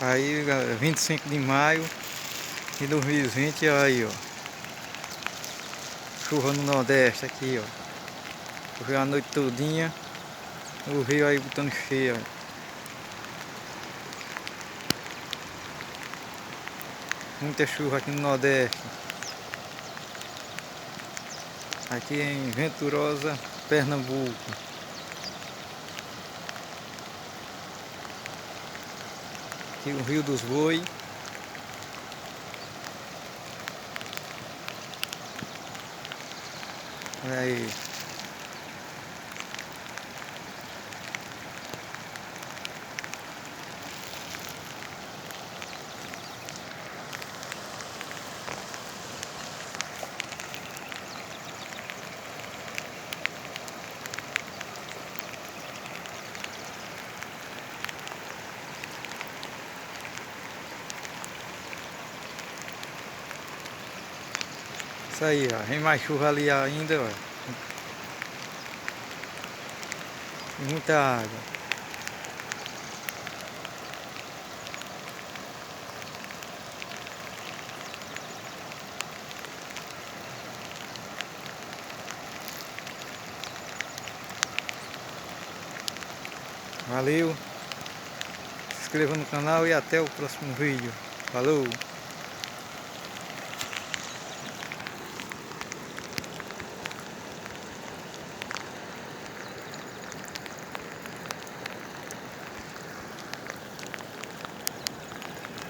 Aí, galera, 25 de maio de 2020, aí, ó. Chuva no Nordeste aqui, ó. Choveu a noite todinha. O rio aí botando cheio, ó. Muita chuva aqui no Nordeste. Aqui em Venturosa, Pernambuco. Aqui o Rio dos Boi. Olha aí. Isso aí, ó. Vem mais chuva ali ainda, ó. Muita água. Valeu. Se inscreva no canal e até o próximo vídeo. Falou!